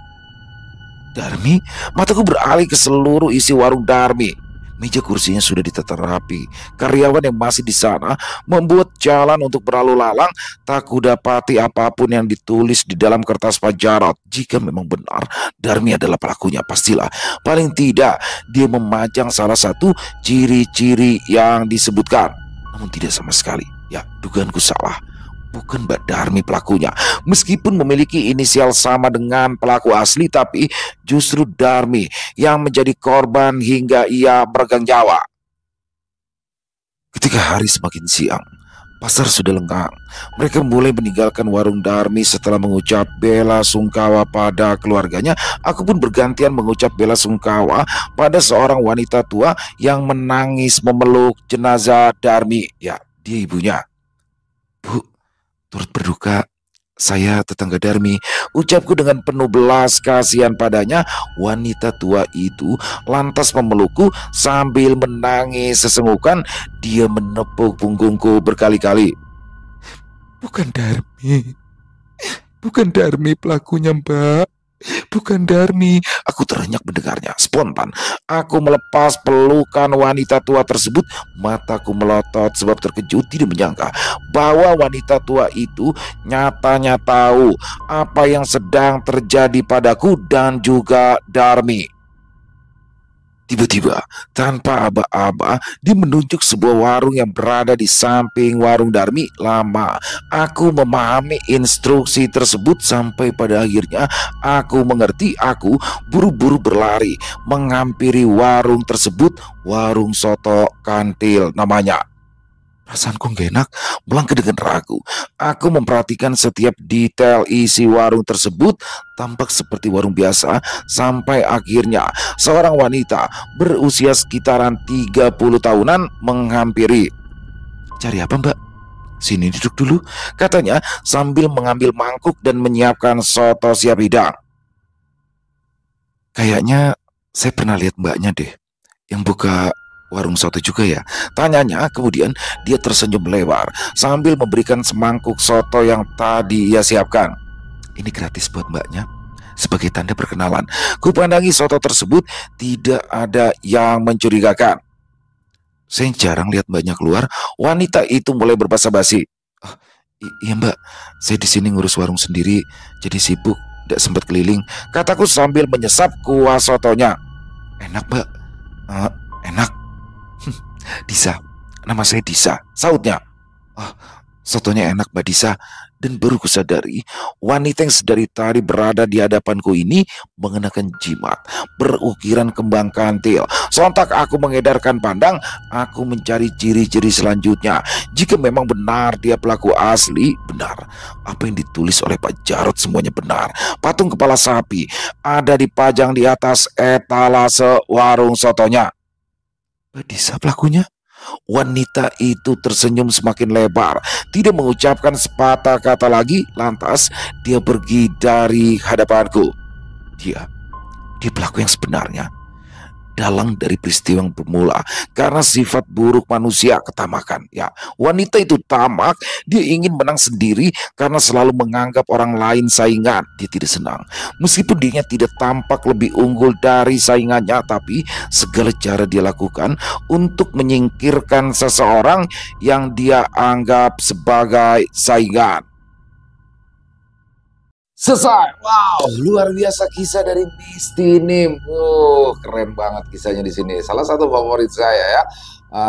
Darmi, mataku beralih ke seluruh isi warung Darmi. Meja kursinya sudah ditata rapi. Karyawan yang masih di sana membuat jalan untuk berlalu lalang. Tak kudapati apapun yang ditulis di dalam kertas Pak Jarot. Jika memang benar Darmi adalah pelakunya, pastilah paling tidak dia memajang salah satu ciri-ciri yang disebutkan. Namun tidak sama sekali. Ya, dugaanku salah. Bukan Mbak Darmi pelakunya. Meskipun memiliki inisial sama dengan pelaku asli, tapi justru Darmi yang menjadi korban hingga ia meregang nyawa. Ketika hari semakin siang, pasar sudah lengang. Mereka mulai meninggalkan warung Darmi setelah mengucap bela sungkawa pada keluarganya. Aku pun bergantian mengucap bela sungkawa pada seorang wanita tua yang menangis memeluk jenazah Darmi. Ya, dia ibunya. Bu, turut berduka, saya tetangga Darmi, ucapku dengan penuh belas kasihan padanya. Wanita tua itu lantas memelukku sambil menangis sesenggukan. Dia menepuk punggungku berkali-kali. Bukan Darmi, bukan Darmi pelakunya, Mbak. Bukan Darmi. Aku terenyak mendengarnya. Spontan aku melepas pelukan wanita tua tersebut. Mataku melotot sebab terkejut, tidak menyangka bahwa wanita tua itu nyatanya tahu apa yang sedang terjadi padaku dan juga Darmi. Tiba-tiba, tanpa aba-aba, dia menunjuk sebuah warung yang berada di samping warung Darmi. Lama aku memahami instruksi tersebut sampai pada akhirnya aku mengerti. Aku buru-buru berlari menghampiri warung tersebut. Warung soto Kantil namanya. Perasaanku gak enak, melangkah dengan ragu. Aku memperhatikan setiap detail isi warung tersebut. Tampak seperti warung biasa. Sampai akhirnya seorang wanita berusia sekitaran 30 tahunan menghampiri. Cari apa, Mbak? Sini duduk dulu, katanya sambil mengambil mangkuk dan menyiapkan soto siap hidang. Kayaknya saya pernah lihat mbaknya deh, yang buka warung soto juga ya? Tanyanya. Kemudian dia tersenyum lebar sambil memberikan semangkuk soto yang tadi ia siapkan. Ini gratis buat mbaknya, sebagai tanda perkenalan. Kupandangi soto tersebut tidak ada yang mencurigakan. Saya jarang lihat mbaknya keluar. Wanita itu mulai berbasa-basi. Oh, iya mbak, saya di sini ngurus warung sendiri, jadi sibuk, tidak sempat keliling, kataku sambil menyesap kuah sotonya. Enak mbak? Enak. Disa, nama saya Disa, sautnya. Oh, sotonya enak Mbak Disa. Dan baru kusadari wanita yang sedari tadi berada di hadapanku ini mengenakan jimat berukiran kembang kantil. Sontak aku mengedarkan pandang. Aku mencari ciri-ciri selanjutnya. Jika memang benar dia pelaku asli, benar apa yang ditulis oleh Pak Jarot semuanya benar. Patung kepala sapi ada dipajang di atas etalase warung sotonya. Mbak Disa pelakunya? Wanita itu tersenyum semakin lebar, tidak mengucapkan sepatah kata lagi. Lantas dia pergi dari hadapanku. Dia, dia pelaku yang sebenarnya, dalang dari peristiwa yang bermula karena sifat buruk manusia, ketamakan. Ya, wanita itu tamak, dia ingin menang sendiri karena selalu menganggap orang lain saingan. Dia tidak senang meskipun dirinya tidak tampak lebih unggul dari saingannya, tapi segala cara dia lakukan untuk menyingkirkan seseorang yang dia anggap sebagai saingan. Selesai. Wow, luar biasa kisah dari Misty Nim. Keren banget kisahnya di sini. Salah satu favorit saya ya,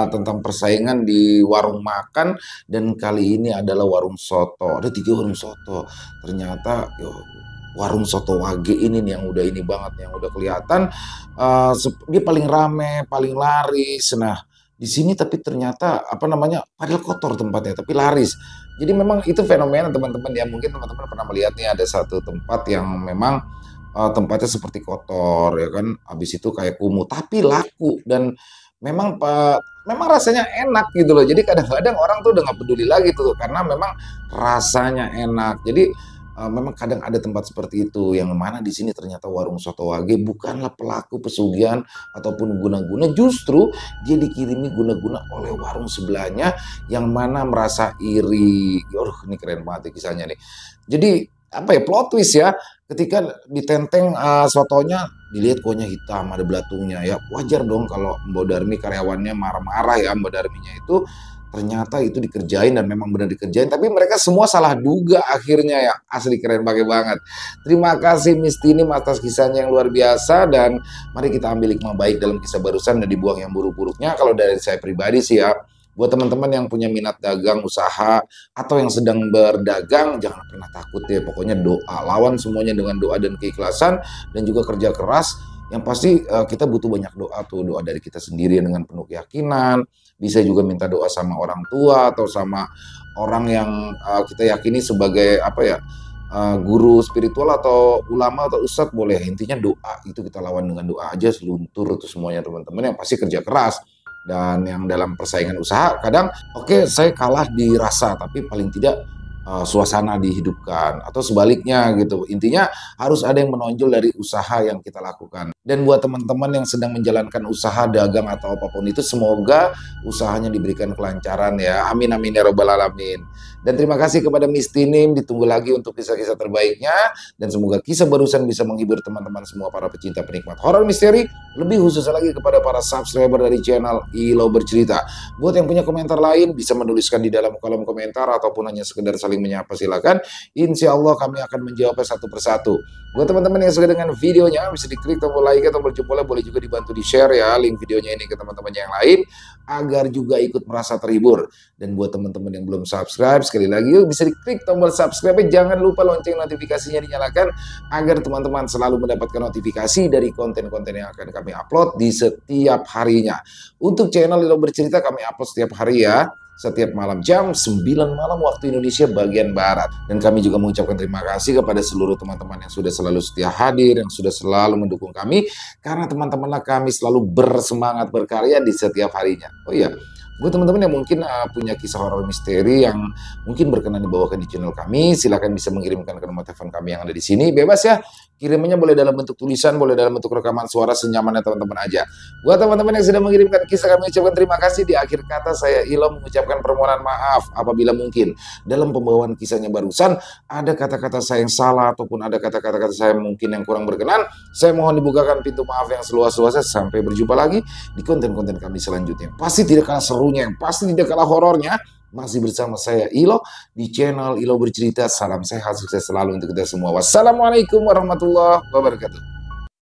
tentang persaingan di warung makan, dan kali ini adalah warung soto. Ada 3 warung soto. Ternyata warung soto Wage ini nih yang udah ini banget, yang udah kelihatan dia paling rame, paling laris. Nah, di sini tapi ternyata apa namanya, padahal kotor tempatnya tapi laris. Jadi memang itu fenomena teman-teman ya, mungkin teman-teman pernah melihat nih ada satu tempat yang memang tempatnya seperti kotor ya kan, habis itu kayak kumuh tapi laku, dan memang rasanya enak gitu loh. Jadi kadang-kadang orang tuh udah nggak peduli lagi tuh karena memang rasanya enak. Jadi memang kadang ada tempat seperti itu, yang mana di sini ternyata warung soto Wage bukanlah pelaku pesugihan ataupun guna-guna, justru dia dikirimi guna-guna oleh warung sebelahnya yang mana merasa iri. Ini keren banget ya kisahnya nih. Jadi apa ya, plot twist ya, ketika ditenteng sotonya dilihat kuahnya hitam, ada belatungnya ya, wajar dong kalau Mbak Darmi karyawannya marah-marah ya. Mbak Darminya itu ternyata itu dikerjain dan memang benar dikerjain, tapi mereka semua salah duga akhirnya ya. Asli keren banget. Terima kasih Misty ini atas kisahnya yang luar biasa, dan mari kita ambil hikmah baik dalam kisah barusan dan dibuang yang buruk-buruknya. Kalau dari saya pribadi sih ya, buat teman-teman yang punya minat dagang, usaha, atau yang sedang berdagang, jangan pernah takut ya. Pokoknya doa, lawan semuanya dengan doa dan keikhlasan, dan juga kerja keras. Yang pasti kita butuh banyak doa tuh, doa dari kita sendiri dengan penuh keyakinan. Bisa juga minta doa sama orang tua atau sama orang yang kita yakini sebagai apa ya, guru spiritual atau ulama atau ustadz boleh. Intinya doa itu kita lawan dengan doa aja, seluntur itu semuanya teman-teman. Yang pasti kerja keras. Dan yang dalam persaingan usaha kadang oke, saya kalah di rasa, tapi paling tidak suasana dihidupkan, atau sebaliknya gitu. Intinya harus ada yang menonjol dari usaha yang kita lakukan. Dan buat teman-teman yang sedang menjalankan usaha dagang atau apapun itu, semoga usahanya diberikan kelancaran ya. Amin amin ya robbal alamin. Dan terima kasih kepada Misty Nim, ditunggu lagi untuk kisah-kisah terbaiknya, dan semoga kisah barusan bisa menghibur teman-teman semua para pecinta penikmat horor misteri, lebih khusus lagi kepada para subscriber dari channel Ilo Bercerita. Buat yang punya komentar lain bisa menuliskan di dalam kolom komentar ataupun hanya sekedar saling menyapa, silakan. Insya Allah kami akan menjawabnya satu persatu. Buat teman-teman yang suka dengan videonya, bisa diklik tombol like atau tombol jempolnya, boleh juga dibantu di share ya link videonya ini ke teman-teman yang lain agar juga ikut merasa terhibur. Dan buat teman-teman yang belum subscribe, sekali lagi yuk bisa diklik tombol subscribe, jangan lupa lonceng notifikasinya dinyalakan agar teman-teman selalu mendapatkan notifikasi dari konten-konten yang akan kami upload di setiap harinya. Untuk channel Ilo Bercerita kami upload setiap hari ya, setiap malam jam 9 malam waktu Indonesia bagian Barat. Dan kami juga mengucapkan terima kasih kepada seluruh teman-teman yang sudah selalu setia hadir, yang sudah selalu mendukung kami, karena teman-temanlah kami selalu bersemangat berkarya di setiap harinya. Oh iya, buat teman-teman yang mungkin punya kisah horor misteri yang mungkin berkenan dibawakan di channel kami, silakan bisa mengirimkan ke nomor telepon kami yang ada di sini. Bebas ya, kirimannya boleh dalam bentuk tulisan, boleh dalam bentuk rekaman suara, senyamannya teman-teman aja. Buat teman-teman yang sudah mengirimkan kisah, kami ucapkan terima kasih. Di akhir kata saya Ilo mengucapkan permohonan maaf apabila mungkin dalam pembawaan kisahnya barusan ada kata-kata saya yang salah ataupun ada kata-kata saya mungkin yang kurang berkenan. Saya mohon dibukakan pintu maaf yang seluas-luasnya. Sampai berjumpa lagi di konten-konten kami selanjutnya. Pasti tidak kalah serunya, yang pasti tidak kalah horornya, masih bersama saya Ilo di channel Ilo Bercerita. Salam sehat, sukses selalu untuk kita semua. Wassalamualaikum warahmatullahi wabarakatuh.